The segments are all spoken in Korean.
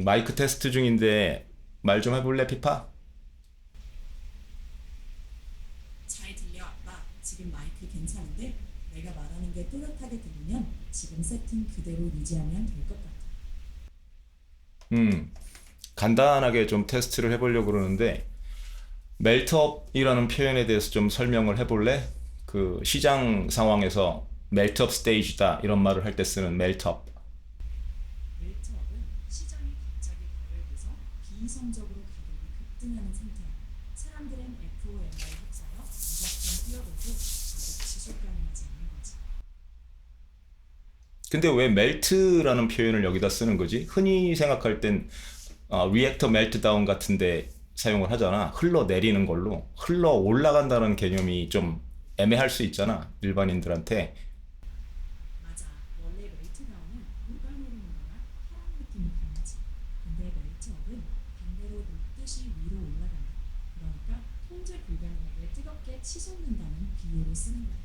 마이크 테스트 중인데 말 좀 해볼래, 피파? 잘 들려, 아빠. 지금 마이크 괜찮은데? 내가 말하는 게 또렷하게 들리면 지금 세팅 그대로 유지하면 될 것 같아. 음, 간단하게 좀 테스트를 해보려고 그러는데, 멜트업이라는 표현에 대해서 좀 설명을 해볼래? 그 시장 상황에서 멜트업 스테이지다 이런 말을 할 때 쓰는 멜트업. 멜트업은 시장이 갑자기 과열돼서 비이성적으로 가격이 급등하는 상태야. 사람들은 FOM을 휩싸여 무작정 뛰어들고 가격 지속 가능하지 않는 거지. 근데 왜 멜트라는 표현을 여기다 쓰는 거지? 흔히 생각할 땐 리액터 멜트다운 같은데 사용을 하잖아. 흘러내리는 걸로. 흘러 올라간다는 개념이 좀 애매할 수 있잖아. 일반인들한테. 맞아. 원래 멜트다운은 녹아내리는 거라 파란 느낌이 강하지. 근데 멜트업은 반대로 녹듯이 위로 올라간다. 그러니까 통제 불가능하게 뜨겁게 치솟는다는 비유로 쓰는 거야.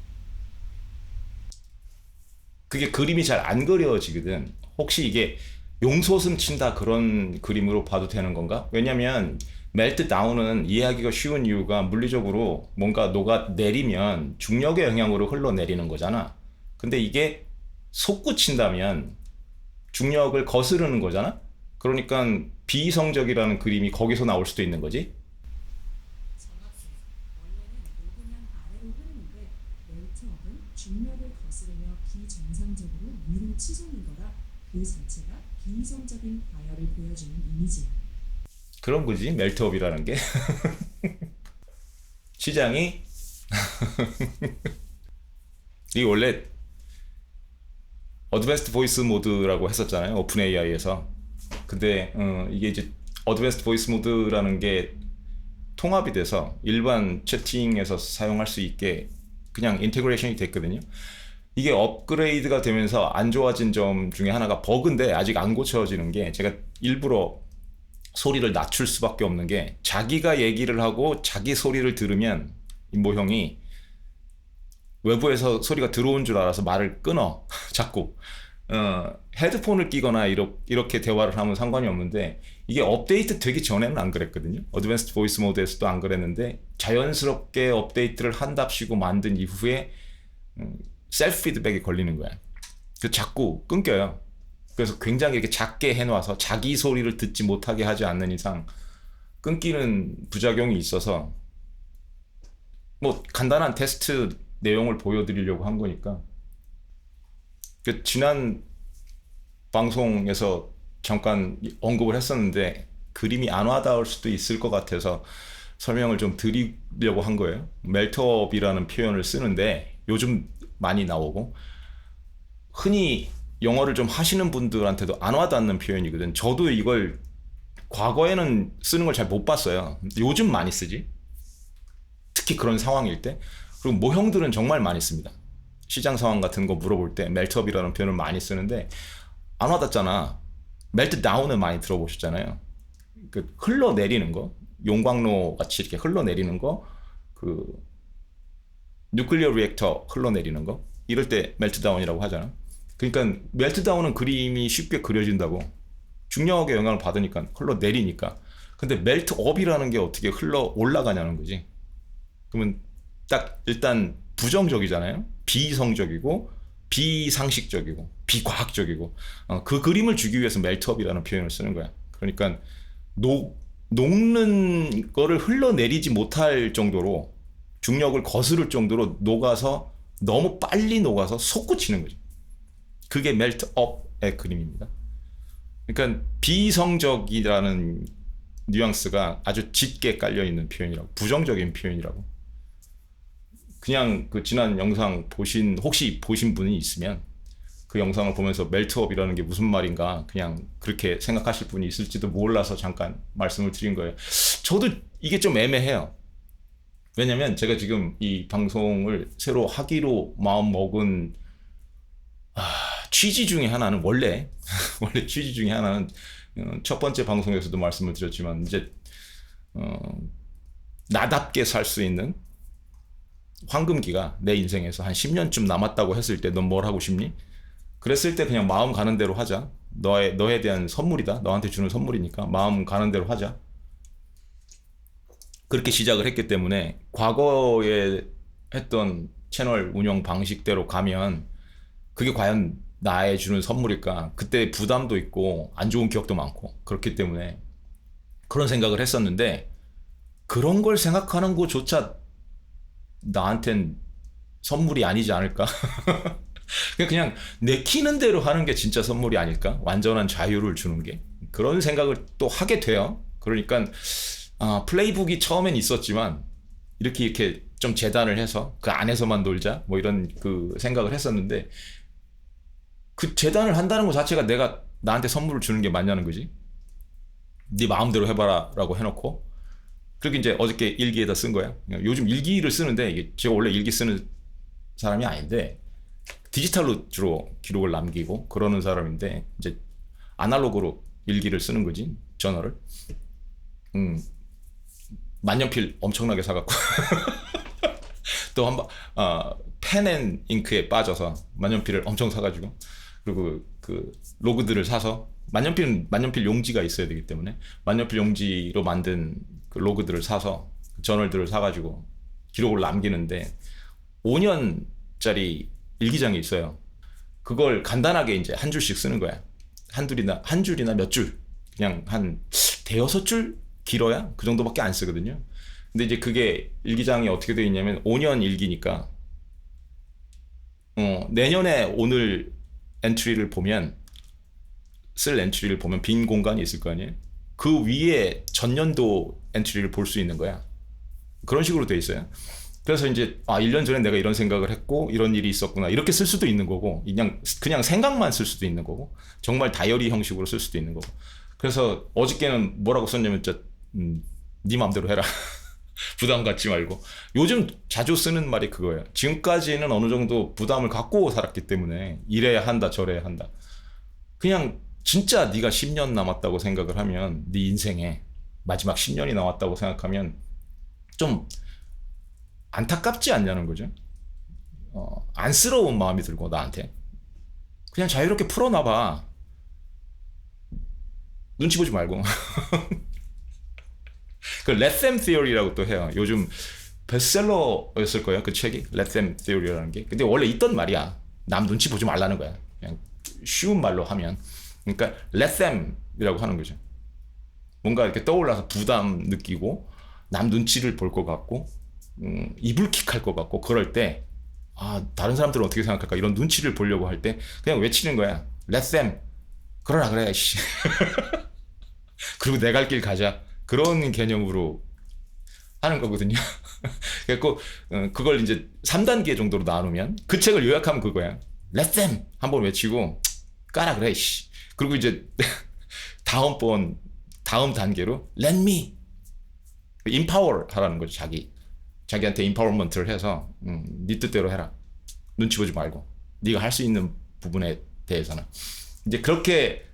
그게 그림이 잘 안 그려지거든. 혹시 이게 용솟음 친다 그런 그림으로 봐도 되는 건가? 왜냐면 멜트 다운은 이해하기가 쉬운 이유가 물리적으로 뭔가 녹아 내리면 중력의 영향으로 흘러내리는 거잖아. 근데 이게 솟구친다면 중력을 거스르는 거잖아. 그러니까 비이성적이라는 그림이 거기서 나올 수도 있는 거지. 정확해. 원래는 녹으면 아래로 흐르는데 멜트업은 중력을 거스르며 비정상적으로 위로 치솟는 거라 그 자체가 비이성적인 과열을 보여주는 이미지야. 그런 거지. 멜트업이라는 게. 시장이 이 원래 어드밴스드 보이스 모드라고 했었잖아요. 오픈 AI에서. 근데 이게 이제 어드밴스드 보이스 모드라는 게 통합이 돼서 일반 채팅에서 사용할 수 있게 그냥 인테그레이션이 됐거든요. 이게 업그레이드가 되면서 안 좋아진 점 중에 하나가 버그인데 아직 안 고쳐지는 게 제가 일부러 소리를 낮출 수밖에 없는 게 자기가 얘기를 하고 자기 소리를 들으면 이 모형이 외부에서 소리가 들어온 줄 알아서 말을 끊어 자꾸 헤드폰을 끼거나 이렇게 대화를 하면 상관이 없는데 이게 업데이트 되기 전에는 안 그랬거든요. 어드밴스드 보이스 모드에서도 안 그랬는데 자연스럽게 업데이트를 한답시고 만든 이후에 셀프 피드백이 걸리는 거야. 그 자꾸 끊겨요. 그래서 굉장히 이렇게 작게 해놔서 자기 소리를 듣지 못하게 하지 않는 이상 끊기는 부작용이 있어서 뭐 간단한 테스트 내용을 보여드리려고 한 거니까 그 지난 방송에서 잠깐 언급을 했었는데 그림이 안 와닿을 수도 있을 것 같아서 설명을 좀 드리려고 한 거예요. 멜트업이라는 표현을 쓰는데 요즘 많이 나오고 흔히 영어를 좀 하시는 분들한테도 안 와닿는 표현이거든. 저도 이걸 과거에는 쓰는 걸 잘 못 봤어요. 요즘 많이 쓰지. 특히 그런 상황일 때. 그리고 모형들은 정말 많이 씁니다. 시장 상황 같은 거 물어볼 때 멜트업이라는 표현을 많이 쓰는데 안 와닿잖아. 멜트 다운을 많이 들어보셨잖아요. 그 흘러내리는 거, 용광로 같이 이렇게 흘러내리는 거, 그 뉴클리어 리액터 흘러내리는 거, 이럴 때 멜트 다운이라고 하잖아. 그러니까 멜트 다운은 그림이 쉽게 그려진다고. 중력의 영향을 받으니까 흘러내리니까. 근데 멜트 업이라는 게 어떻게 흘러 올라가냐는 거지. 그러면 딱 일단 부정적이잖아요. 비이성적이고 비상식적이고 비과학적이고 그 그림을 주기 위해서 멜트업이라는 표현을 쓰는 거야. 그러니까 녹는 거를 흘러내리지 못할 정도로 중력을 거스를 정도로 녹아서 너무 빨리 녹아서 솟구치는 거죠. 그게 멜트업의 그림입니다. 그러니까 비이성적이라는 뉘앙스가 아주 짙게 깔려 있는 표현이라고, 부정적인 표현이라고. 그냥 그 지난 영상 혹시 보신 분이 있으면 그 영상을 보면서 멜트업이라는 게 무슨 말인가 그냥 그렇게 생각하실 분이 있을지도 몰라서 잠깐 말씀을 드린 거예요. 저도 이게 좀 애매해요. 왜냐면 제가 지금 이 방송을 새로 하기로 마음 먹은 취지 중에 하나는 원래 취지 중에 하나는 첫 번째 방송에서도 말씀을 드렸지만 이제 어, 나답게 살 수 있는 황금기가 내 인생에서 한 10년쯤 남았다고 했을 때 넌 뭘 하고 싶니? 그랬을 때 그냥 마음 가는 대로 하자. 너에 대한 선물이다. 너한테 주는 선물이니까 마음 가는 대로 하자. 그렇게 시작을 했기 때문에 과거에 했던 채널 운영 방식대로 가면 그게 과연 나에 주는 선물일까? 그때 부담도 있고 안 좋은 기억도 많고 그렇기 때문에 그런 생각을 했었는데 그런 걸 생각하는 것조차 나한텐 선물이 아니지 않을까? 그냥 내키는 대로 하는 게 진짜 선물이 아닐까? 완전한 자유를 주는 게. 그런 생각을 또 하게 돼요. 그러니까 플레이북이 처음엔 있었지만 이렇게 좀 재단을 해서 그 안에서만 놀자 뭐 이런 그 생각을 했었는데 그 재단을 한다는 것 자체가 내가 나한테 선물을 주는 게 맞냐는 거지. 네 마음대로 해봐라 라고 해놓고 그리고 이제 어저께 일기에다 쓴 거야. 요즘 일기를 쓰는데 이게 제가 원래 일기 쓰는 사람이 아닌데 디지털로 주로 기록을 남기고 그러는 사람인데 이제 아날로그로 일기를 쓰는 거지. 저널을. 만년필 엄청나게 사갖고 또 한번 펜 앤 잉크에 빠져서 만년필을 엄청 사가지고 그리고 그 로그들을 사서 만년필 용지가 있어야 되기 때문에 만년필 용지로 만든 그 로그들을 사서 저널들을 사가지고 기록을 남기는데 5년짜리 일기장이 있어요. 그걸 간단하게 이제 한 줄씩 쓰는 거야. 한 줄이나 몇 줄. 그냥 한 대여섯 줄 길어야 그 정도밖에 안 쓰거든요. 근데 이제 그게 일기장이 어떻게 되어 있냐면 5년 일기니까 내년에 오늘 엔트리를 보면 쓸 엔트리를 보면 빈 공간이 있을 거 아니에요. 그 위에 전년도 엔트리를 볼 수 있는 거야. 그런 식으로 돼 있어요. 그래서 이제 1년 전에 내가 이런 생각을 했고 이런 일이 있었구나 이렇게 쓸 수도 있는 거고 그냥 생각만 쓸 수도 있는 거고 정말 다이어리 형식으로 쓸 수도 있는 거고 그래서 어저께는 뭐라고 썼냐면 네 맘대로 해라. 부담 갖지 말고. 요즘 자주 쓰는 말이 그거예요. 지금까지는 어느 정도 부담을 갖고 살았기 때문에 이래야 한다 저래야 한다. 그냥 진짜 네가 10년 남았다고 생각을 하면 네 인생에 마지막 10년이 남았다고 생각하면 좀 안타깝지 않냐는 거죠. 안쓰러운 마음이 들고 나한테 그냥 자유롭게 풀어놔봐. 눈치 보지 말고. 그 Let Them Theory라고 또 해요. 요즘 베스트셀러였을 거예요. 그 책이 Let Them Theory라는 게. 근데 원래 있던 말이야. 남 눈치 보지 말라는 거야. 그냥 쉬운 말로 하면. 그러니까 Let Them이라고 하는 거죠. 뭔가 이렇게 떠올라서 부담 느끼고 남 눈치를 볼 것 같고 이불킥할 것 같고 그럴 때 다른 사람들은 어떻게 생각할까 이런 눈치를 보려고 할 때 그냥 외치는 거야. Let them. 그러라 그래. 씨. 그리고 내 갈 길 가자. 그런 개념으로 하는 거거든요. 그래서 그걸 이제 3단계 정도로 나누면 그 책을 요약하면 그거야. Let them 한번 외치고 까라 그래. 씨. 그리고 이제 다음 단계로 Let me empower 하라는 거죠. 자기한테 empowerment를 해서 네 뜻대로 해라. 눈치 보지 말고 네가 할 수 있는 부분에 대해서는 이제 그렇게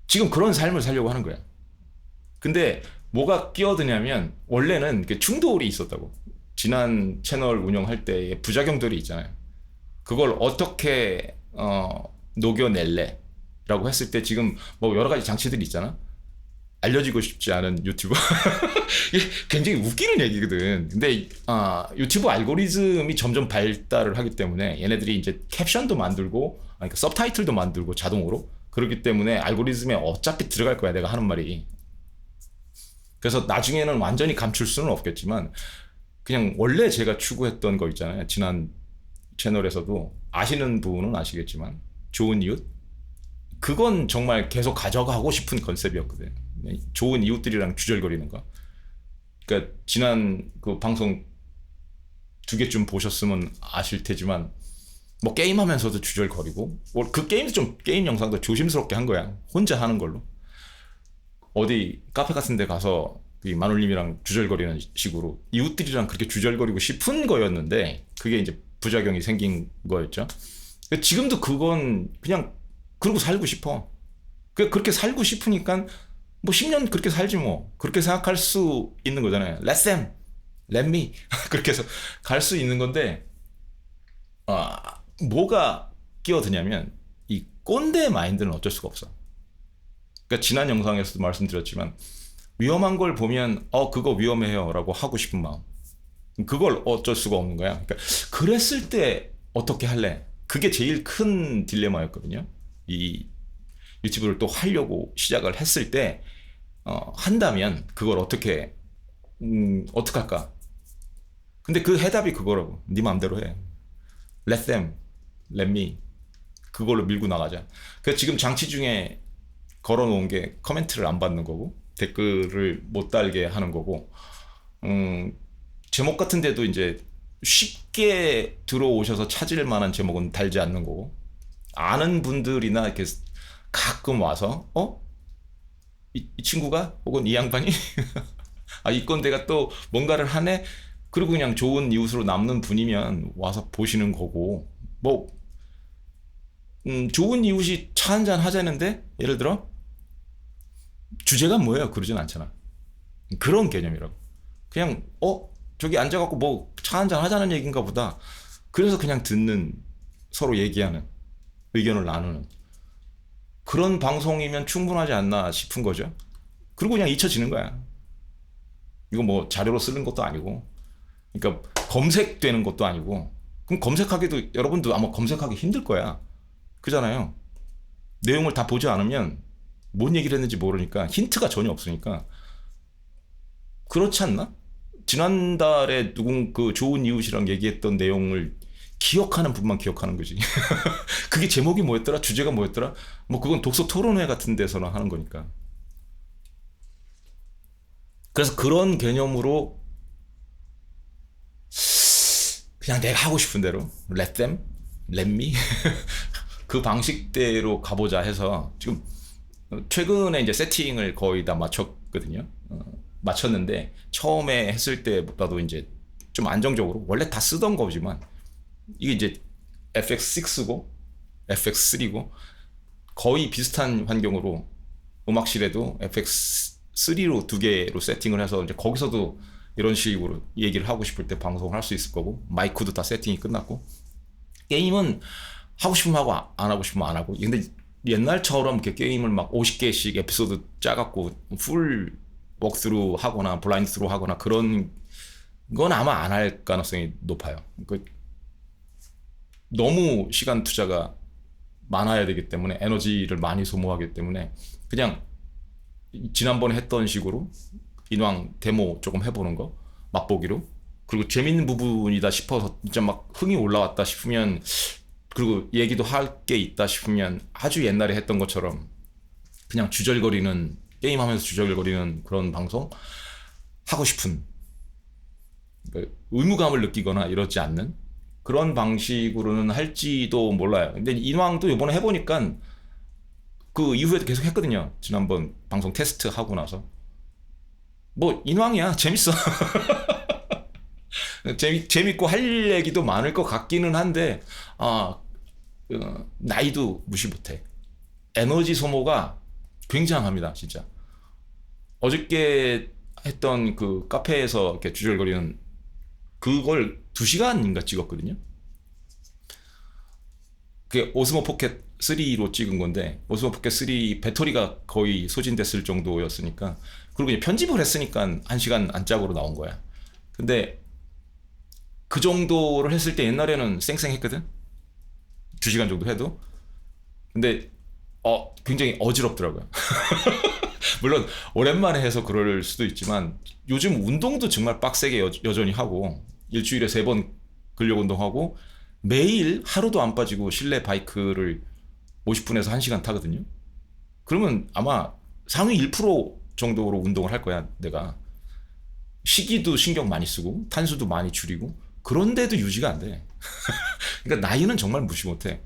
지금 그런 삶을 살려고 하는 거야. 근데 뭐가 끼어드냐면 원래는 충돌이 있었다고. 지난 채널 운영할 때의 부작용들이 있잖아요. 그걸 어떻게 녹여낼래? 라고 했을 때 지금 뭐 여러 가지 장치들이 있잖아. 알려지고 싶지 않은 유튜버. 이게 굉장히 웃기는 얘기거든. 근데 유튜브 알고리즘이 점점 발달을 하기 때문에 얘네들이 이제 캡션도 만들고 그러니까 서브타이틀도 만들고 자동으로 그렇기 때문에 알고리즘에 어차피 들어갈 거야 내가 하는 말이. 그래서 나중에는 완전히 감출 수는 없겠지만 그냥 원래 제가 추구했던 거 있잖아요. 지난 채널에서도 아시는 분은 아시겠지만 좋은 이웃? 그건 정말 계속 가져가고 싶은 컨셉이었거든요. 좋은 이웃들이랑 주절거리는 거. 그러니까 지난 그 방송 2개쯤 보셨으면 아실 테지만 뭐 게임하면서도 주절거리고 그 게임 영상도 조심스럽게 한 거야. 혼자 하는 걸로. 어디 카페 같은 데 가서 마눌님이랑 주절거리는 식으로 이웃들이랑 그렇게 주절거리고 싶은 거였는데 그게 이제 부작용이 생긴 거였죠. 지금도 그건 그냥 그러고 살고 싶어. 그렇게 살고 싶으니까 뭐 10년 그렇게 살지 뭐. 그렇게 생각할 수 있는 거잖아요. Let them, let me. 그렇게 해서 갈 수 있는 건데 뭐가 끼어드냐면 이 꼰대 마인드는 어쩔 수가 없어. 그러니까 지난 영상에서도 말씀드렸지만 위험한 걸 보면 그거 위험해요라고 하고 싶은 마음. 그걸 어쩔 수가 없는 거야. 그러니까 그랬을 때 어떻게 할래? 그게 제일 큰 딜레마였거든요. 이 유튜브를 또 하려고 시작을 했을 때 한다면 그걸 어떻게 할까? 근데 그 해답이 그거라고. 네 마음대로 해. Let them, let me. 그걸로 밀고 나가자. 그래서 지금 장치 중에 걸어놓은 게 커멘트를 안 받는 거고 댓글을 못 달게 하는 거고 제목 같은 데도 이제 쉽게 들어오셔서 찾을 만한 제목은 달지 않는 거고 아는 분들이나 이렇게 가끔 와서 이 친구가 혹은 이 양반이 이 꼰대가 또 뭔가를 하네 그리고 그냥 좋은 이웃으로 남는 분이면 와서 보시는 거고 뭐 좋은 이웃이 차 한잔 하자는데 예를 들어 주제가 뭐예요? 그러진 않잖아. 그런 개념이라고. 그냥 저기 앉아갖고 뭐 차 한잔 하자는 얘기인가 보다. 그래서 그냥 듣는 서로 얘기하는 의견을 나누는 그런 방송이면 충분하지 않나 싶은 거죠. 그리고 그냥 잊혀지는 거야. 이거 뭐 자료로 쓰는 것도 아니고 그러니까 검색되는 것도 아니고 그럼 검색하기도 여러분도 아마 검색하기 힘들 거야. 그잖아요. 내용을 다 보지 않으면 뭔 얘기를 했는지 모르니까 힌트가 전혀 없으니까 그렇지 않나? 지난달에 그 좋은 이웃이랑 얘기했던 내용을 기억하는 분만 기억하는 거지. 그게 제목이 뭐였더라? 주제가 뭐였더라? 뭐 그건 독서 토론회 같은 데서나 하는 거니까. 그래서 그런 개념으로 그냥 내가 하고 싶은 대로 let them, let me 그 방식대로 가보자 해서 지금 최근에 이제 세팅을 거의 다 마쳤거든요. 마쳤는데 처음에 했을 때보다도 이제 좀 안정적으로 원래 다 쓰던 거지만 이게 이제 FX6고 FX3고 거의 비슷한 환경으로 음악실에도 FX3로 두 개로 세팅을 해서 이제 거기서도 이런 식으로 얘기를 하고 싶을 때 방송을 할 수 있을 거고 마이크도 다 세팅이 끝났고 게임은 하고 싶으면 하고 안 하고 싶으면 안 하고 근데 옛날처럼 이렇게 게임을 막 50개씩 에피소드 짜갖고 풀 워크스루 하거나 블라인드 스루 하거나 그런 건 아마 안 할 가능성이 높아요. 너무 시간 투자가 많아야 되기 때문에 에너지를 많이 소모하기 때문에 그냥 지난번에 했던 식으로 인왕 데모 조금 해보는 거 맛보기로 그리고 재밌는 부분이다 싶어서 진짜 막 흥이 올라왔다 싶으면 그리고 얘기도 할 게 있다 싶으면 아주 옛날에 했던 것처럼 그냥 주절거리는 게임하면서 주절거리는 그런 방송 하고 싶은 의무감을 느끼거나 이러지 않는 그런 방식으로는 할지도 몰라요. 근데 인왕도 이번에 해보니까 그 이후에도 계속 했거든요. 지난번 방송 테스트 하고 나서 뭐 인왕이야 재밌어. 재밌고 할 얘기도 많을 것 같기는 한데 나이도 무시 못해. 에너지 소모가 굉장합니다 진짜. 어저께 했던 그 카페에서 이렇게 주절거리는 그걸 2시간인가 찍었거든요. 그게 오스모 포켓 3로 찍은 건데 오스모 포켓 3 배터리가 거의 소진됐을 정도였으니까 그리고 이제 편집을 했으니까 1시간 안짝으로 나온 거야. 근데 그 정도를 했을 때 옛날에는 쌩쌩했거든. 2시간 정도 해도. 근데 굉장히 어지럽더라고요. 물론 오랜만에 해서 그럴 수도 있지만 요즘 운동도 정말 빡세게 여전히 하고 일주일에 3번 근력 운동하고 매일 하루도 안 빠지고 실내 바이크를 50분에서 1시간 타거든요. 그러면 아마 상위 1% 정도로 운동을 할 거야 내가. 식이도 신경 많이 쓰고 탄수도 많이 줄이고 그런데도 유지가 안 돼. 그러니까 나이는 정말 무시 못해.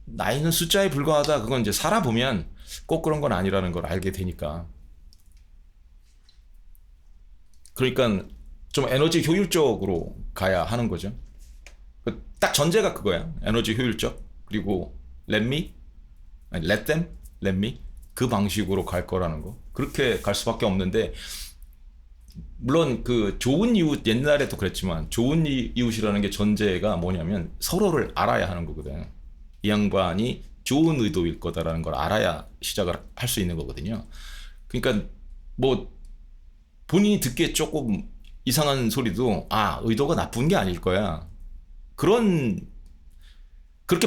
나이는 숫자에 불과하다. 그건 이제 살아보면 꼭 그런 건 아니라는 걸 알게 되니까. 그러니까 좀 에너지 효율적으로 가야 하는 거죠. 딱 전제가 그거야. 에너지 효율적. 그리고 let them, let me 그 방식으로 갈 거라는 거. 그렇게 갈 수밖에 없는데 물론 그 좋은 이웃 옛날에도 그랬지만 좋은 이웃이라는 게 전제가 뭐냐면 서로를 알아야 하는 거거든. 이 양반이 좋은 의도일 거다라는 걸 알아야 시작을 할 수 있는 거거든요. 그러니까 뭐 본인이 듣기에 조금 이상한 소리도 의도가 나쁜 게 아닐 거야. 그렇게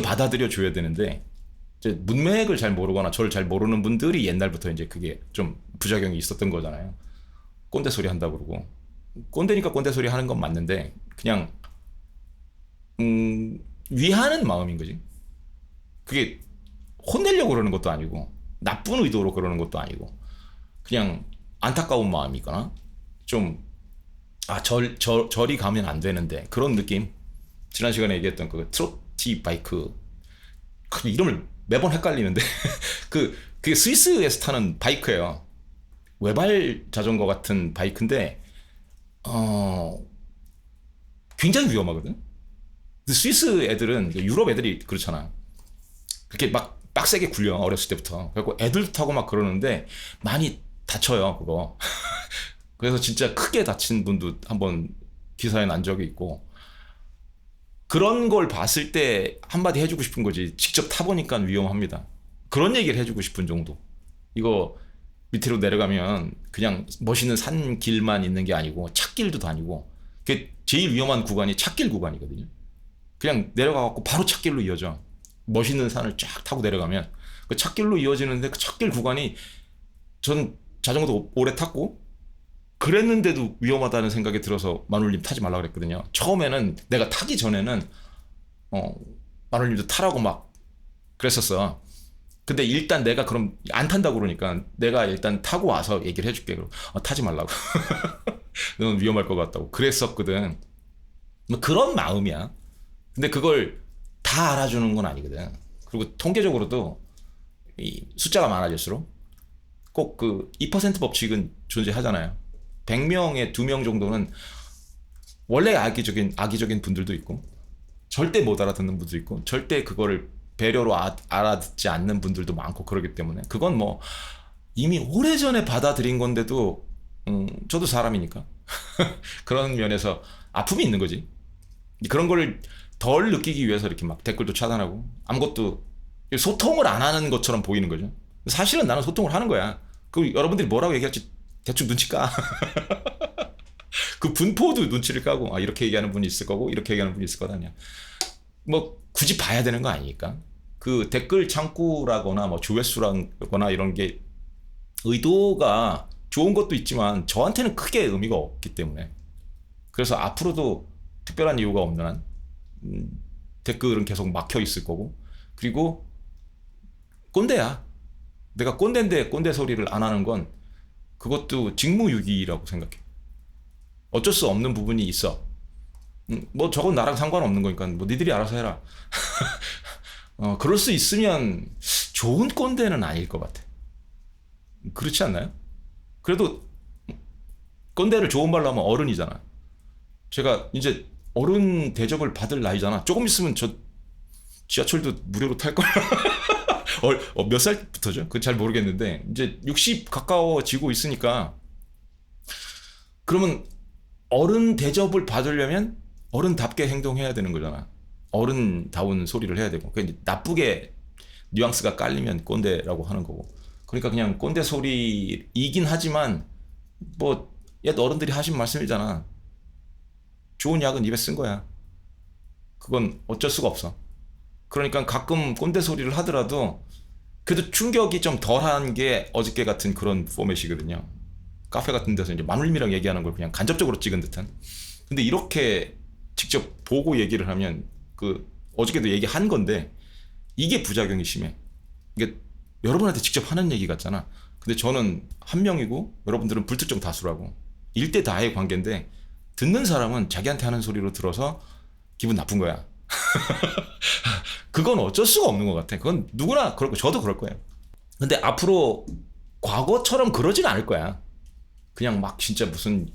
받아들여 줘야 되는데 이제 문맥을 잘 모르거나 저를 잘 모르는 분들이 옛날부터 이제 그게 좀 부작용이 있었던 거잖아요. 꼰대 소리 한다 그러고 꼰대니까 꼰대 소리 하는 건 맞는데 그냥 위하는 마음인 거지. 그게 혼내려고 그러는 것도 아니고 나쁜 의도로 그러는 것도 아니고 그냥 안타까운 마음이거나 좀 저리 가면 안 되는데 그런 느낌. 지난 시간에 얘기했던 그 트로티 바이크 그 이름을 매번 헷갈리는데 그게 스위스에서 타는 바이크예요. 외발 자전거 같은 바이크인데 굉장히 위험하거든. 스위스 애들은 유럽 애들이 그렇잖아. 그렇게 막 빡세게 굴려 어렸을 때부터. 그래서 애들도 타고 막 그러는데 많이 다쳐요 그거. 그래서 진짜 크게 다친 분도 한번 기사에 난 적이 있고 그런 걸 봤을 때 한마디 해주고 싶은 거지. 직접 타보니까 위험합니다. 그런 얘기를 해주고 싶은 정도. 이거 밑으로 내려가면 그냥 멋있는 산길만 있는 게 아니고 찻길도 다니고 그게 제일 위험한 구간이 찻길 구간이거든요. 그냥 내려가갖고 바로 찻길로 이어져. 멋있는 산을 쫙 타고 내려가면 그 찻길로 이어지는데 그 찻길 구간이 전 자전거도 오래 탔고 그랬는데도 위험하다는 생각이 들어서 마눌님 타지 말라 그랬거든요. 처음에는 내가 타기 전에는 마눌님도 타라고 막 그랬었어. 근데 일단 내가 그럼 안 탄다고 그러니까 내가 일단 타고 와서 얘기를 해줄게. 그럼 타지 말라고. 넌 위험할 것 같다고 그랬었거든. 뭐 그런 마음이야. 근데 그걸 다 알아주는 건 아니거든. 그리고 통계적으로도 이 숫자가 많아질수록 꼭 그 2% 법칙은 존재하잖아요. 100명에 2명 정도는 원래 악의적인 분들도 있고 절대 못 알아듣는 분도 있고 절대 그거를 배려로 알아듣지 않는 분들도 많고 그러기 때문에 그건 뭐 이미 오래전에 받아들인 건데도 저도 사람이니까 그런 면에서 아픔이 있는 거지. 그런 걸 덜 느끼기 위해서 이렇게 막 댓글도 차단하고 아무것도 소통을 안 하는 것처럼 보이는 거죠. 사실은 나는 소통을 하는 거야. 그 여러분들이 뭐라고 얘기할지 대충 눈치 까. 그 분포도 눈치를 까고 이렇게 얘기하는 분이 있을 거고 이렇게 얘기하는 분이 있을 거다. 뭐 굳이 봐야 되는 거 아니니까. 그 댓글 창구라거나 뭐 조회수라거나 이런 게 의도가 좋은 것도 있지만 저한테는 크게 의미가 없기 때문에 그래서 앞으로도 특별한 이유가 없는 한 댓글은 계속 막혀 있을 거고 그리고 꼰대야. 내가 꼰대인데 꼰대 소리를 안 하는 건 그것도 직무유기라고 생각해. 어쩔 수 없는 부분이 있어. 뭐 저건 나랑 상관없는 거니까 뭐 니들이 알아서 해라. 그럴 수 있으면 좋은 꼰대는 아닐 것 같아. 그렇지 않나요? 그래도 꼰대를 좋은 말로 하면 어른이잖아. 제가 이제 어른 대접을 받을 나이잖아. 조금 있으면 저 지하철도 무료로 탈 거야. 몇 살부터죠? 그건 잘 모르겠는데 이제 60 가까워지고 있으니까 그러면 어른 대접을 받으려면 어른답게 행동해야 되는 거잖아. 어른다운 소리를 해야 되고 그러니까 나쁘게 뉘앙스가 깔리면 꼰대라고 하는 거고 그러니까 그냥 꼰대 소리이긴 하지만 뭐 옛 어른들이 하신 말씀이잖아. 좋은 약은 입에 쓴 거야. 그건 어쩔 수가 없어. 그러니까 가끔 꼰대 소리를 하더라도 그래도 충격이 좀 덜한 게 어저께 같은 그런 포맷이거든요. 카페 같은 데서 이제 마눌님이랑 얘기하는 걸 그냥 간접적으로 찍은 듯한. 근데 이렇게 직접 보고 얘기를 하면 그 어저께도 얘기한 건데 이게 부작용이 심해. 이게 여러분한테 직접 하는 얘기 같잖아. 근데 저는 한 명이고 여러분들은 불특정 다수라고. 일대 다의 관계인데 듣는 사람은 자기한테 하는 소리로 들어서 기분 나쁜 거야. 그건 어쩔 수가 없는 것 같아. 그건 누구나 그럴 거, 저도 그럴 거예요. 근데 앞으로 과거처럼 그러진 않을 거야. 그냥 막 진짜 무슨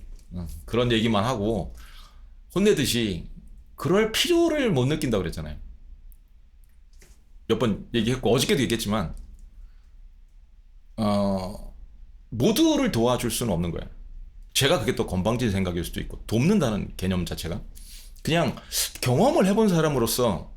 그런 얘기만 하고 혼내듯이 그럴 필요를 못 느낀다고 그랬잖아요. 몇 번 얘기했고 어저께도 얘기했지만 모두를 도와줄 수는 없는 거야. 제가 그게 또 건방진 생각일 수도 있고 돕는다는 개념 자체가 그냥 경험을 해본 사람으로서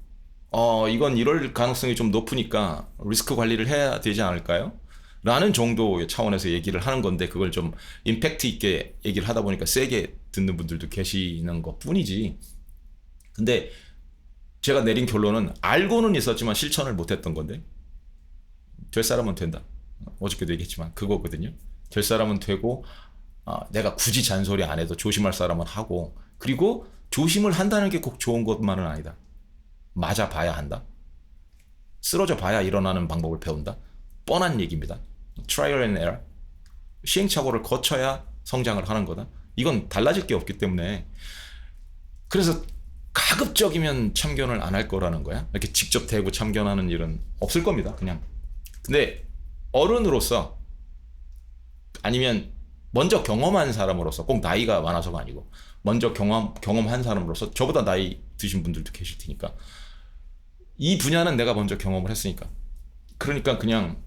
이건 이럴 가능성이 좀 높으니까 리스크 관리를 해야 되지 않을까요? 라는 정도의 차원에서 얘기를 하는 건데 그걸 좀 임팩트 있게 얘기를 하다 보니까 세게 듣는 분들도 계시는 것 뿐이지. 근데 제가 내린 결론은 알고는 있었지만 실천을 못했던 건데 될 사람은 된다. 어저께도 얘기했지만 그거거든요. 될 사람은 되고 내가 굳이 잔소리 안 해도 조심할 사람은 하고 그리고 조심을 한다는 게 꼭 좋은 것만은 아니다. 맞아 봐야 한다. 쓰러져 봐야 일어나는 방법을 배운다. 뻔한 얘기입니다. Trial and error. 시행착오를 거쳐야 성장을 하는 거다. 이건 달라질 게 없기 때문에 그래서 가급적이면 참견을 안 할 거라는 거야. 이렇게 직접 대고 참견하는 일은 없을 겁니다. 그냥. 근데 어른으로서 아니면 먼저 경험한 사람으로서 꼭 나이가 많아서가 아니고 먼저 경험한 사람으로서 저보다 나이 드신 분들도 계실 테니까 이 분야는 내가 먼저 경험을 했으니까 그러니까 그냥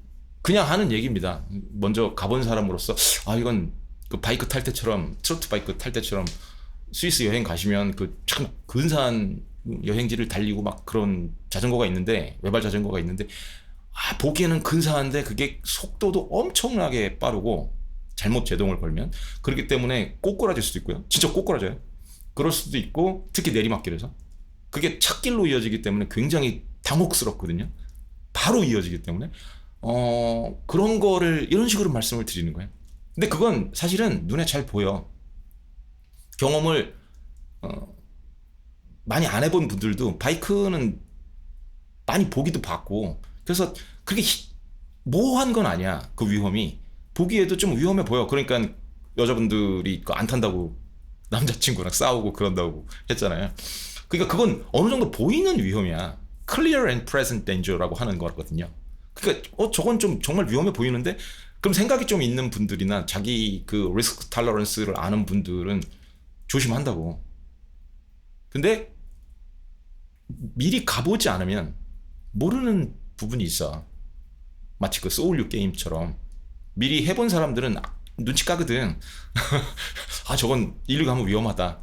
하는 얘기입니다. 먼저 가본 사람으로서 이건 그 바이크 탈 때처럼 트로트 바이크 탈 때처럼 스위스 여행 가시면 그 참 근사한 여행지를 달리고 막 그런 자전거가 있는데 외발 자전거가 있는데 보기에는 근사한데 그게 속도도 엄청나게 빠르고 잘못 제동을 걸면 그렇기 때문에 꼬꾸라질 수도 있고요. 진짜 꼬꾸라져요. 그럴 수도 있고 특히 내리막길에서 그게 찻길로 이어지기 때문에 굉장히 당혹스럽거든요. 바로 이어지기 때문에 그런 거를 이런 식으로 말씀을 드리는 거예요. 근데 그건 사실은 눈에 잘 보여. 경험을 많이 안 해본 분들도 바이크는 많이 보기도 봤고 그래서 그렇게 모호한 건 아니야. 그 위험이 보기에도 좀 위험해 보여. 그러니까 여자분들이 안 탄다고 남자친구랑 싸우고 그런다고 했잖아요. 그러니까 그건 어느 정도 보이는 위험이야. Clear and present danger라고 하는 거거든요. 그러니까 저건 좀 정말 위험해 보이는데 그럼 생각이 좀 있는 분들이나 자기 그 리스크 탈러런스를 아는 분들은 조심한다고. 근데 미리 가보지 않으면 모르는 부분이 있어. 마치 그 소울류 게임처럼 미리 해본 사람들은 눈치 까거든. 저건 일로 가면 위험하다.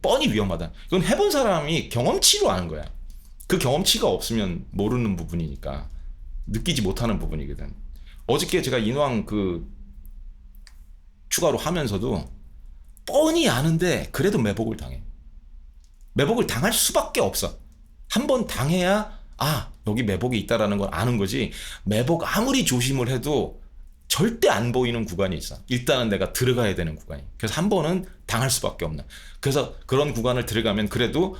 뻔히 위험하다. 이건 해본 사람이 경험치로 아는 거야. 그 경험치가 없으면 모르는 부분이니까 느끼지 못하는 부분이거든. 어저께 제가 인왕 그 추가로 하면서도 뻔히 아는데 그래도 매복을 당해. 매복을 당할 수밖에 없어. 한 번 당해야 여기 매복이 있다라는 걸 아는 거지. 매복 아무리 조심을 해도 절대 안 보이는 구간이 있어. 일단은 내가 들어가야 되는 구간이. 그래서 한 번은 당할 수밖에 없나. 그래서 그런 구간을 들어가면 그래도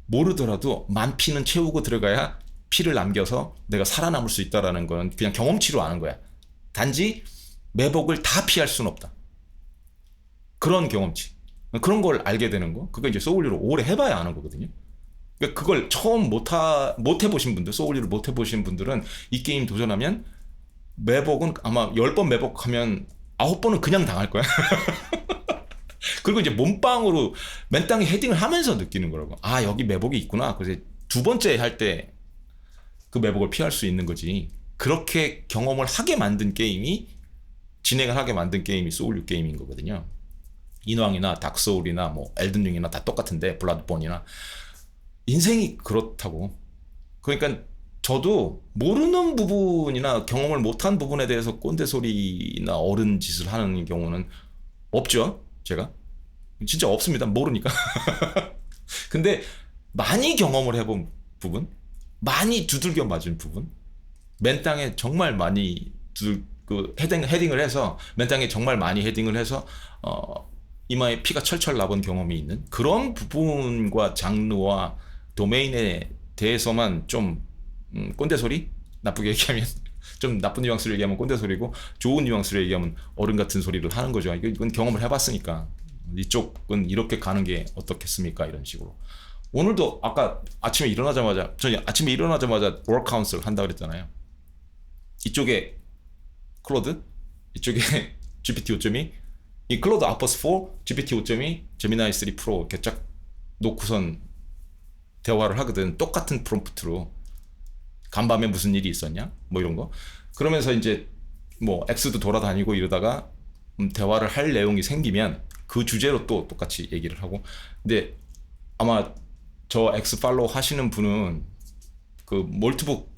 모르더라도 만 피는 채우고 들어가야 피를 남겨서 내가 살아남을 수 있다라는 건 그냥 경험치로 아는 거야. 단지 매복을 다 피할 수는 없다. 그런 경험치. 그런 걸 알게 되는 거. 그거 이제 소울리로 오래 해봐야 아는 거거든요. 그러니까 그걸 처음 못 해보신 분들, 소울리를 못 해보신 분들은 이 게임 도전하면 매복은 아마 10번 매복하면 9번은 그냥 당할 거야. 그리고 이제 몸빵으로 맨 땅에 헤딩을 하면서 느끼는 거라고. 여기 매복이 있구나. 그래서 두 번째 할 때 그 매복을 피할 수 있는 거지. 그렇게 경험을 하게 만든 게임이 진행을 하게 만든 게임이 소울류 게임인 거거든요. 인왕이나 닥소울이나 뭐 엘든링이나 다 똑같은데 블라드본이나 인생이 그렇다고. 그러니까 저도 모르는 부분이나 경험을 못한 부분에 대해서 꼰대 소리나 어른 짓을 하는 경우는 없죠. 제가 진짜 없습니다. 모르니까. 근데 많이 경험을 해본 부분, 많이 두들겨 맞은 부분, 맨 땅에 정말 많이 헤딩을 해서 맨 땅에 정말 많이 헤딩을 해서 이마에 피가 철철 나본 경험이 있는 그런 부분과 장르와 도메인에 대해서만 좀 꼰대 소리? 나쁘게 얘기하면 좀 나쁜 뉘앙스를 얘기하면 꼰대 소리고 좋은 뉘앙스를 얘기하면 어른 같은 소리를 하는 거죠. 이건 경험을 해봤으니까 이쪽은 이렇게 가는 게 어떻겠습니까? 이런 식으로. 오늘도 아까 아침에 일어나자마자 워크 카운슬 한다 그랬잖아요. 이쪽에 클로드, 이쪽에 GPT 5.2, 이 클로드 아퍼스 4, GPT 5.2, 제미나이 3 프로 이렇게 쫙 놓고선 대화를 하거든. 똑같은 프롬프트로. 간밤에 무슨 일이 있었냐? 뭐 이런 거. 그러면서 이제 뭐 X도 돌아다니고 이러다가 대화를 할 내용이 생기면 그 주제로 또 똑같이 얘기를 하고. 근데 아마 저 X 팔로우 하시는 분은 그 몰트북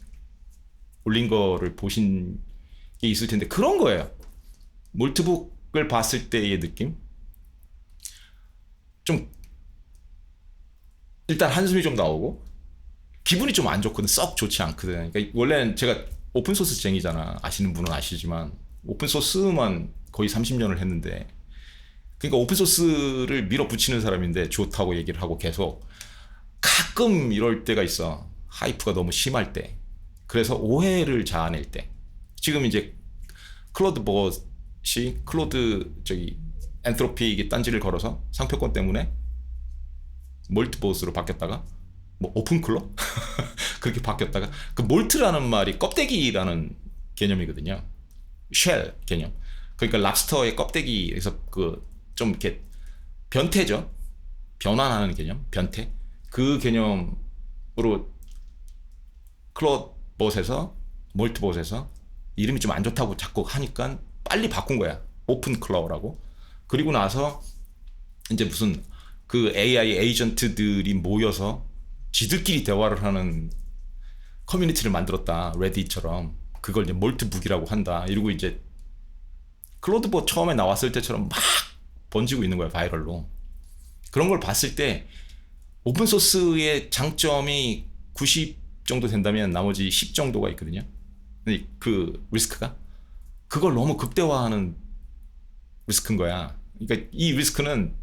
올린 거를 보신 게 있을 텐데 그런 거예요. 몰트북을 봤을 때의 느낌? 좀 일단 한숨이 좀 나오고 기분이 좀 안 좋거든. 썩 좋지 않거든. 그러니까 원래는 제가 오픈소스쟁이잖아. 아시는 분은 아시지만 오픈소스만 거의 30년을 했는데 그러니까 오픈소스를 밀어붙이는 사람인데 좋다고 얘기를 하고 계속 가끔 이럴 때가 있어. 하이프가 너무 심할 때. 그래서 오해를 자아낼 때. 지금 이제 클로드 버것이 클로드 저기 엔트로피에게 딴지를 걸어서 상표권 때문에 몰트봇으로 바뀌었다가 뭐 오픈클로 그렇게 바뀌었다가 그 몰트라는 말이 껍데기라는 개념이거든요. 쉘 개념. 그러니까 랍스터의 껍데기에서 그 좀 이렇게 변태죠. 변환하는 개념, 변태. 그 개념으로 클로드봇에서 몰트봇에서 이름이 좀 안 좋다고 자꾸 하니까 빨리 바꾼 거야. 오픈클로라고. 그리고 나서 이제 무슨 그 AI 에이전트들이 모여서 지들끼리 대화를 하는 커뮤니티를 만들었다. 레딧처럼. 그걸 이제 몰트북이라고 한다. 이러고 이제 클로드봇 처음에 나왔을 때처럼 막 번지고 있는 거야. 바이럴로. 그런 걸 봤을 때 오픈소스의 장점이 90 정도 된다면 나머지 10 정도가 있거든요. 그 리스크가. 그걸 너무 극대화하는 리스크인 거야. 그러니까 이 리스크는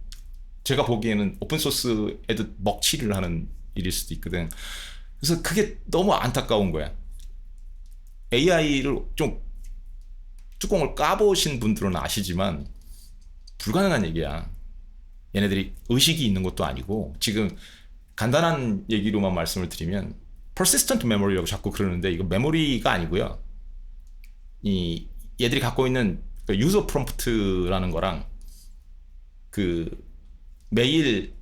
제가 보기에는 오픈소스에도 먹칠을 하는 일일 수도 있거든. 그래서 그게 너무 안타까운 거야. AI를 좀 뚜껑을 까보신 분들은 아시지만 불가능한 얘기야. 얘네들이 의식이 있는 것도 아니고 지금 간단한 얘기로만 말씀을 드리면 persistent memory라고 자꾸 그러는데 이거 메모리가 아니고요. 이 얘들이 갖고 있는 그 user prompt라는 거랑 그 매일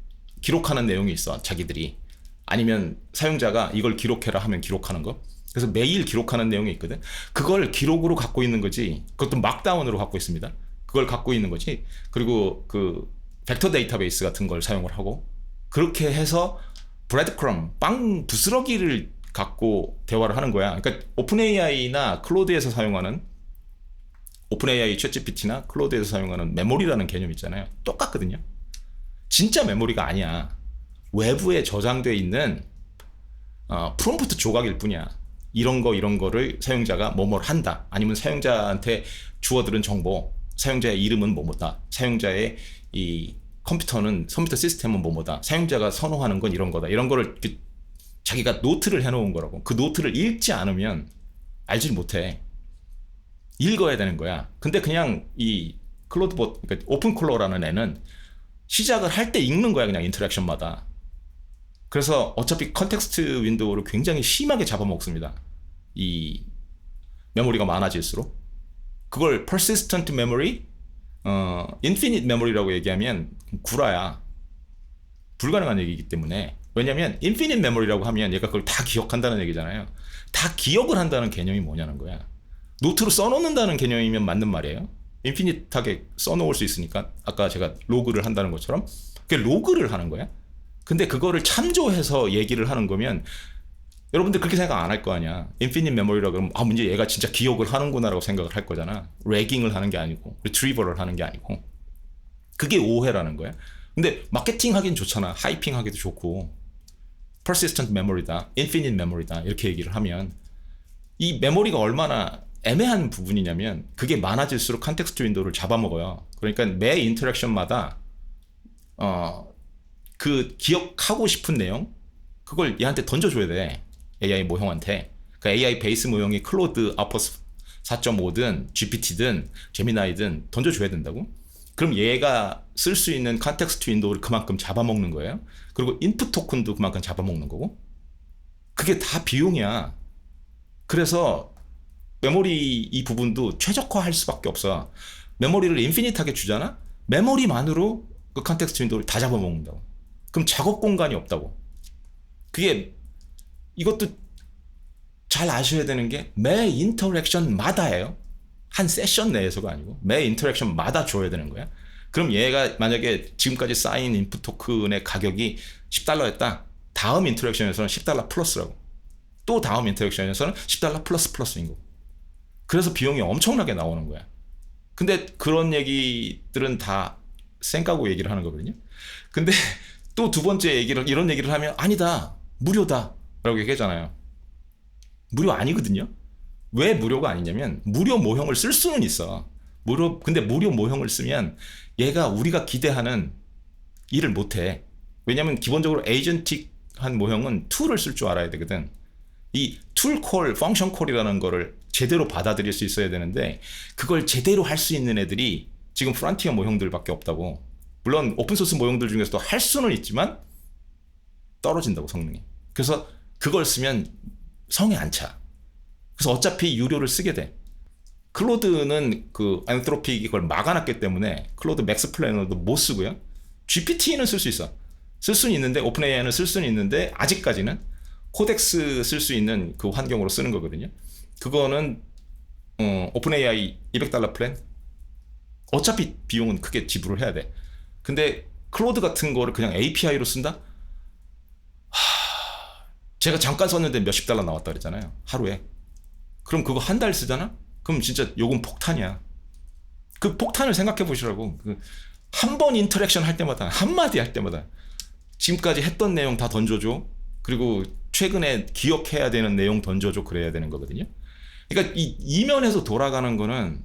기록하는 내용이 있어. 자기들이. 아니면 사용자가 이걸 기록해라 하면 기록하는 거. 그래서 매일 기록하는 내용이 있거든. 그걸 기록으로 갖고 있는 거지. 그것도 막다운으로 갖고 있습니다. 그걸 갖고 있는 거지. 그리고 그 벡터 데이터베이스 같은 걸 사용을 하고 그렇게 해서 브레드크럼, 빵 부스러기를 갖고 대화를 하는 거야. 그러니까 오픈 AI나 클로드에서 사용하는 오픈 AI 챗GPT나 클로드에서 사용하는 메모리라는 개념 있잖아요. 똑같거든요. 진짜 메모리가 아니야. 외부에 저장되어 있는 프롬프트 조각일 뿐이야. 이런 거를 사용자가 뭐뭐를 한다. 아니면 사용자한테 주어들은 정보, 사용자의 이름은 뭐뭐다. 사용자의 이 컴퓨터 시스템은 뭐뭐다. 사용자가 선호하는 건 이런 거다. 이런 거를 자기가 노트를 해놓은 거라고. 그 노트를 읽지 않으면 알질 못해. 읽어야 되는 거야. 근데 그냥 이 클로드봇, 그러니까 오픈클로라는 애는 시작을 할 때 읽는 거야. 그냥 인터랙션마다. 그래서 어차피 컨텍스트 윈도우를 굉장히 심하게 잡아먹습니다. 이 메모리가 많아질수록. 그걸 persistent memory, infinite memory라고 얘기하면 구라야. 불가능한 얘기이기 때문에. 왜냐면 infinite memory라고 하면 얘가 그걸 다 기억한다는 얘기잖아요. 다 기억을 한다는 개념이 뭐냐는 거야. 노트로 써놓는다는 개념이면 맞는 말이에요. 인피니트하게 써놓을 수 있으니까 아까 제가 로그를 한다는 것처럼 그게 로그를 하는 거야. 근데 그거를 참조해서 얘기를 하는 거면 여러분들 그렇게 생각 안 할 거 아니야. 인피니트 메모리라 그러면 문제 얘가 진짜 기억을 하는구나라고 생각을 할 거잖아. 래깅을 하는 게 아니고 리트리버를 하는 게 아니고. 그게 오해라는 거야. 근데 마케팅 하긴 좋잖아. 하이핑 하기도 좋고 persistent memory다, infinite memory다 이렇게 얘기를 하면 이 메모리가 얼마나 애매한 부분이냐면 그게 많아질수록 컨텍스트 윈도우를 잡아먹어요. 그러니까 매 인터랙션마다 그 기억하고 싶은 내용 그걸 얘한테 던져줘야 돼. AI 모형한테. 그 AI 베이스 모형이 클로드 아퍼스 4.5든 GPT든 제미나이든 던져줘야 된다고. 그럼 얘가 쓸 수 있는 컨텍스트 윈도우를 그만큼 잡아먹는 거예요. 그리고 인풋 토큰도 그만큼 잡아먹는 거고. 그게 다 비용이야. 그래서 메모리 이 부분도 최적화할 수밖에 없어. 메모리를 인피니트하게 주잖아? 메모리만으로 그 컨텍스트 윈도우를 다 잡아먹는다고. 그럼 작업 공간이 없다고. 그게 이것도 잘 아셔야 되는 게 매 인터랙션마다예요. 한 세션 내에서가 아니고 매 인터랙션마다 줘야 되는 거야. 그럼 얘가 만약에 지금까지 쌓인 인풋 토큰의 가격이 $10였다. 다음 인터랙션에서는 $10 플러스라고. 또 다음 인터랙션에서는 $10 플러스인 거고. 그래서 비용이 엄청나게 나오는 거야. 근데 그런 얘기들은 다 쌩까고 얘기를 하는 거거든요. 근데 또 두 번째 이런 얘기를 하면 아니다, 무료다 라고 얘기하잖아요. 무료 아니거든요. 왜 무료가 아니냐면 무료 모형을 쓸 수는 있어. 근데 무료 모형을 쓰면 얘가 우리가 기대하는 일을 못해. 왜냐면 기본적으로 에이전틱한 모형은 툴을 쓸 줄 알아야 되거든. 이 툴 콜, 펑션 콜이라는 거를 제대로 받아들일 수 있어야 되는데 그걸 제대로 할 수 있는 애들이 지금 프론티어 모형들밖에 없다고. 물론 오픈소스 모형들 중에서도 할 수는 있지만 떨어진다고, 성능이. 그래서 그걸 쓰면 성에 안 차. 그래서 어차피 유료를 쓰게 돼. 클로드는 그 안트로픽이 그걸 막아놨기 때문에 클로드 맥스 플래너도 못 쓰고요. GPT는 쓸 수 있어. 쓸 수는 있는데, 오픈 AI는 쓸 수는 있는데 아직까지는 코덱스 쓸 수 있는 그 환경으로 쓰는 거거든요. 그거는 오픈 AI $200 플랜? 어차피 비용은 크게 지불을 해야 돼. 근데 클로드 같은 거를 그냥 API로 쓴다? 제가 잠깐 썼는데 몇십 달러 나왔다 그랬잖아요, 하루에. 그럼 그거 한 달 쓰잖아? 그럼 진짜 요금 폭탄이야. 그 폭탄을 생각해 보시라고. 한 번 인터랙션 할 때마다, 한마디 할 때마다 지금까지 했던 내용 다 던져줘. 그리고 최근에 기억해야 되는 내용 던져줘. 그래야 되는 거거든요. 그러니까 이 이면에서 돌아가는 거는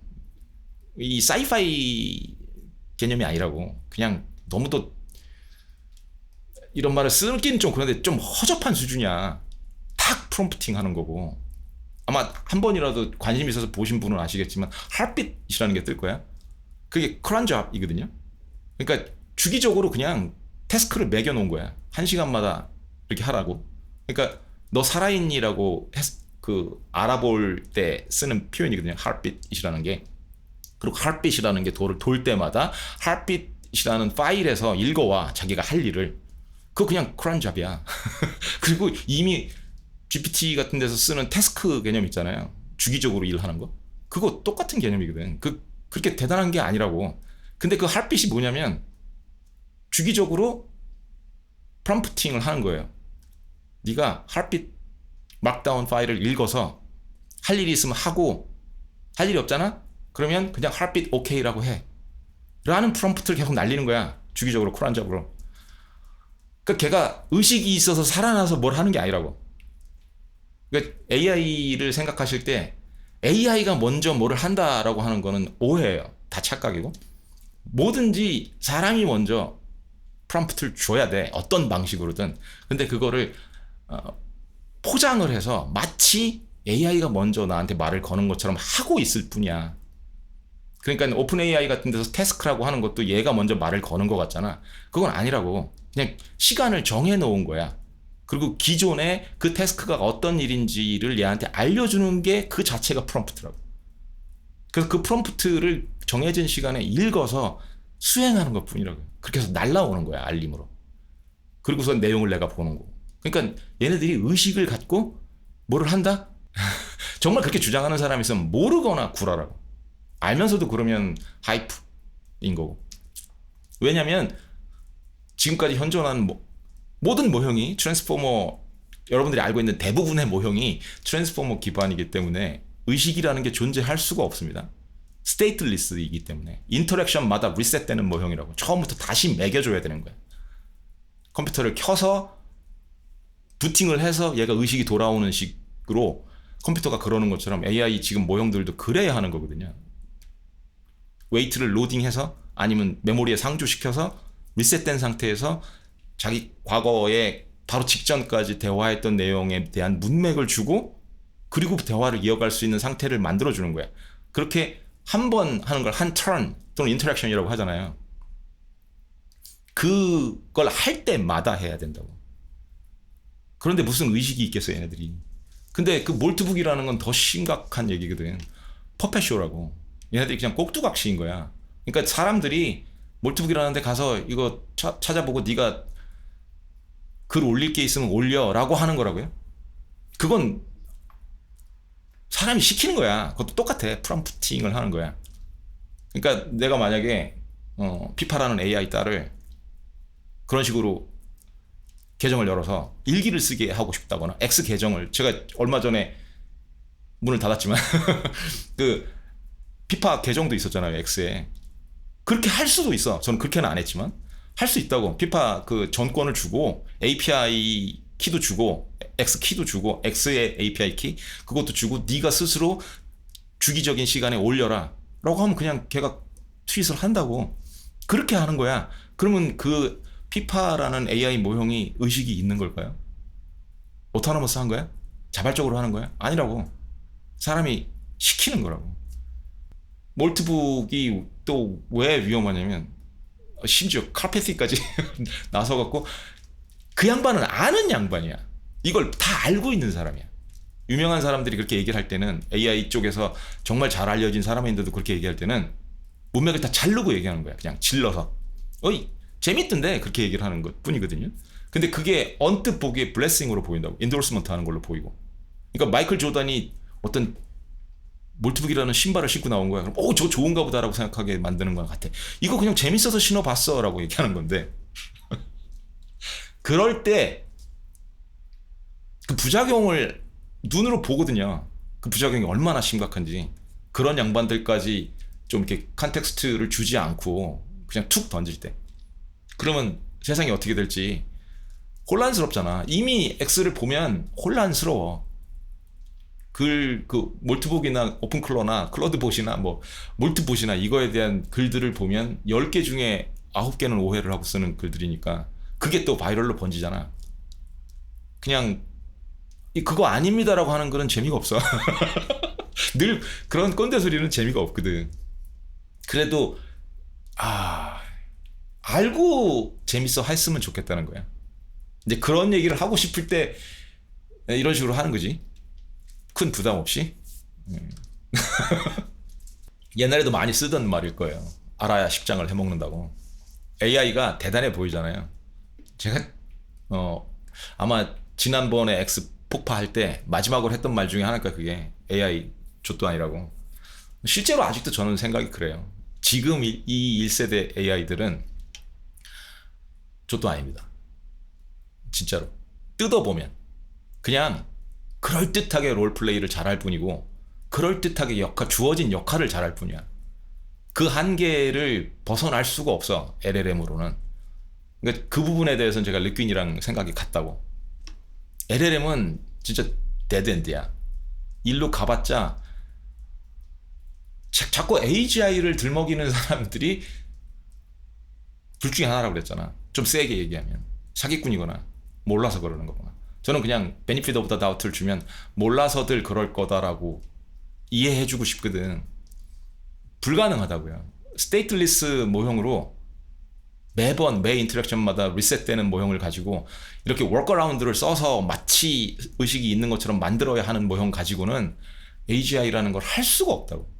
이 사이파이 개념이 아니라고. 그냥 너무도, 이런 말을 쓰긴 좀 그런데 좀 허접한 수준이야. 탁 프롬프팅 하는 거고. 아마 한 번이라도 관심 있어서 보신 분은 아시겠지만 하트빗이라는 게 뜰 거야. 그게 크런잡이거든요. 그러니까 주기적으로 그냥 태스크를 매겨 놓은 거야. 1시간마다 이렇게 하라고. 그러니까 너 살아있니라고 알아볼 때 쓰는 표현이거든요, 하트빗이라는 게. 그리고 하트빗이라는 게 돌 때마다 하트빗이라는 파일에서 읽어와, 자기가 할 일을. 그거 그냥 크런잡이야. 그리고 이미 GPT 같은 데서 쓰는 태스크 개념 있잖아요. 주기적으로 일하는 거. 그거 똑같은 개념이거든. 그렇게 대단한 게 아니라고. 근데 그 핫빗이 뭐냐면 주기적으로 프롬프팅을 하는 거예요. 네가 핫빗 막다운 파일을 읽어서 할 일이 있으면 하고, 할 일이 없잖아? 그러면 그냥 핫빗 오케이라고 해. 라는 프롬프트를 계속 날리는 거야. 주기적으로 크런잡으로. 그러니까 걔가 의식이 있어서 살아나서 뭘 하는 게 아니라고. 그러니까 AI를 생각하실 때 AI가 먼저 뭐를 한다라고 하는 거는 오해예요. 다 착각이고. 뭐든지 사람이 먼저 프롬프트를 줘야 돼. 어떤 방식으로든. 근데 그거를 포장을 해서 마치 AI가 먼저 나한테 말을 거는 것처럼 하고 있을 뿐이야. 그러니까 오픈 AI 같은 데서 태스크라고 하는 것도 얘가 먼저 말을 거는 것 같잖아. 그건 아니라고. 그냥 시간을 정해 놓은 거야. 그리고 기존에 그 태스크가 어떤 일인지를 얘한테 알려주는 게 그 자체가 프롬프트라고. 그래서 그 프롬프트를 정해진 시간에 읽어서 수행하는 것 뿐이라고. 그렇게 해서 날라오는 거야, 알림으로. 그리고서 내용을 내가 보는 거고. 그러니까 얘네들이 의식을 갖고 뭐를 한다? 정말 그렇게 주장하는 사람이 있으면 모르거나 구라라고. 알면서도 그러면 하이프인 거고. 왜냐면 지금까지 현존하는 모든 모형이 트랜스포머, 여러분들이 알고 있는 대부분의 모형이 트랜스포머 기반이기 때문에 의식이라는 게 존재할 수가 없습니다. 스테이트리스이기 때문에 인터랙션마다 리셋되는 모형이라고. 처음부터 다시 매겨줘야 되는 거야. 컴퓨터를 켜서 부팅을 해서 얘가 의식이 돌아오는 식으로 컴퓨터가 그러는 것처럼 AI 지금 모형들도 그래야 하는 거거든요. 웨이트를 로딩해서 아니면 메모리에 상주시켜서 리셋된 상태에서 자기 과거에 바로 직전까지 대화했던 내용에 대한 문맥을 주고, 그리고 대화를 이어갈 수 있는 상태를 만들어주는 거야. 그렇게 한 번 하는 걸 한 턴 또는 인터랙션이라고 하잖아요. 그걸 할 때마다 해야 된다고. 그런데 무슨 의식이 있겠어요, 얘네들이. 근데 그 몰트북이라는 건 더 심각한 얘기거든. 퍼펫쇼라고. 얘네들이 그냥 꼭두각시인 거야. 그러니까 사람들이 몰트북이라는 데 가서 이거 찾아보고 네가 글 올릴 게 있으면 올려라고 하는 거라고요. 그건 사람이 시키는 거야. 그것도 똑같아. 프롬프팅을 하는 거야. 그러니까 내가 만약에 피파라는 AI 딸을 그런 식으로 계정을 열어서 일기를 쓰게 하고 싶다거나 X 계정을 제가 얼마 전에 문을 닫았지만 그 피파 계정도 있었잖아요, X에. 그렇게 할 수도 있어. 저는 그렇게는 안 했지만 할 수 있다고. 피파 그 전권을 주고 API 키도 주고 X 키도 주고 X의 API 키 그것도 주고 네가 스스로 주기적인 시간에 올려라 라고 하면 그냥 걔가 트윗을 한다고. 그렇게 하는 거야. 그러면 그 피파라는 AI 모형이 의식이 있는 걸까요? 오토노머스 한 거야? 자발적으로 하는 거야? 아니라고. 사람이 시키는 거라고. 몰트북이 또 왜 위험하냐면 심지어 칼페티까지 나서갖고 그 양반은 아는 양반이야. 이걸 다 알고 있는 사람이야. 유명한 사람들이 그렇게 얘기를 할 때는 AI 쪽에서 정말 잘 알려진 사람인데도 그렇게 얘기할 때는 문맥을 다 자르고 얘기하는 거야. 그냥 질러서. 어이 재밌던데 그렇게 얘기를 하는 것 뿐이거든요. 근데 그게 언뜻 보기에 블레싱으로 보인다고. 인도스먼트 하는 걸로 보이고. 그러니까 마이클 조던이 어떤 몰트북이라는 신발을 신고 나온 거야. 그럼 저 좋은가 보다라고 생각하게 만드는 것 같아. 이거 그냥 재밌어서 신어봤어 라고 얘기하는 건데 그럴 때 그 부작용을 눈으로 보거든요. 그 부작용이 얼마나 심각한지. 그런 양반들까지 좀 이렇게 컨텍스트를 주지 않고 그냥 툭 던질 때 그러면 세상이 어떻게 될지 혼란스럽잖아. 이미 X를 보면 혼란스러워. 그 몰트북이나 오픈클로나 클로드봇이나 뭐 몰트봇이나 이거에 대한 글들을 보면 10개 중에 9개는 오해를 하고 쓰는 글들이니까 그게 또 바이럴로 번지잖아. 그냥 그거 아닙니다라고 하는 거는 재미가 없어. 늘 그런 꼰대 소리는 재미가 없거든. 그래도 알고 재밌어 했으면 좋겠다는 거야. 이제 그런 얘기를 하고 싶을 때 이런 식으로 하는 거지. 큰 부담 없이. 옛날에도 많이 쓰던 말일 거예요. 알아야 십장을 해먹는다고. AI가 대단해 보이잖아요. 제가 아마 지난번에 X 폭파할 때 마지막으로 했던 말 중에 하나가 그게 AI 좆도 아니라고. 실제로 아직도 저는 생각이 그래요. 지금 이 1세대 AI들은 좆도 아닙니다. 진짜로. 뜯어보면 그냥 그럴듯하게 롤플레이를 잘할 뿐이고 그럴듯하게 주어진 역할을 잘할 뿐이야. 그 한계를 벗어날 수가 없어. LLM으로는. 그러니까 그 부분에 대해서는 제가 르퀸이랑 생각이 같다고. LLM은 진짜 데드엔드야. 일로 가봤자 자꾸 AGI를 들먹이는 사람들이 둘 중에 하나라고 그랬잖아. 좀 세게 얘기하면 사기꾼이거나 몰라서 그러는 거구나. 저는 그냥 베니핏 오브 더 다우트를 주면 몰라서들 그럴 거다라고 이해해주고 싶거든. 불가능하다고요. 스테이트리스 모형으로 매번 매 인터랙션마다 리셋되는 모형을 가지고 이렇게 워크어라운드를 써서 마치 의식이 있는 것처럼 만들어야 하는 모형 가지고는 AGI라는 걸 할 수가 없다고.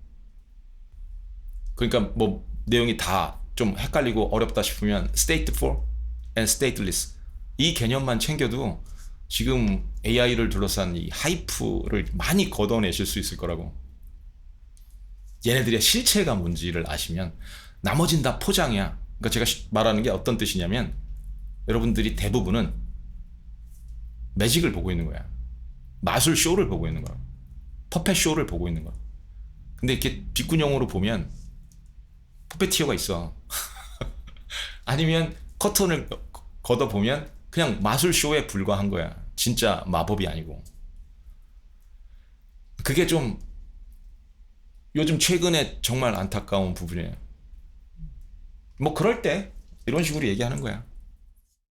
그러니까 뭐 내용이 다 좀 헷갈리고 어렵다 싶으면 state for and stateless 이 개념만 챙겨도 지금 AI를 둘러싼 이 하이프를 많이 걷어내실 수 있을 거라고. 얘네들의 실체가 뭔지를 아시면 나머진 다 포장이야. 그러니까 제가 말하는 게 어떤 뜻이냐면 여러분들이 대부분은 매직을 보고 있는 거야. 마술 쇼를 보고 있는 거야. 퍼펫 쇼를 보고 있는 거야. 근데 이렇게 뒷구녕으로 보면 퍼펫티어가 있어. 아니면 커튼을 걷어보면 그냥 마술 쇼에 불과한 거야. 진짜 마법이 아니고. 그게 좀 요즘 최근에 정말 안타까운 부분이에요. 뭐 그럴 때 이런 식으로 얘기하는 거야.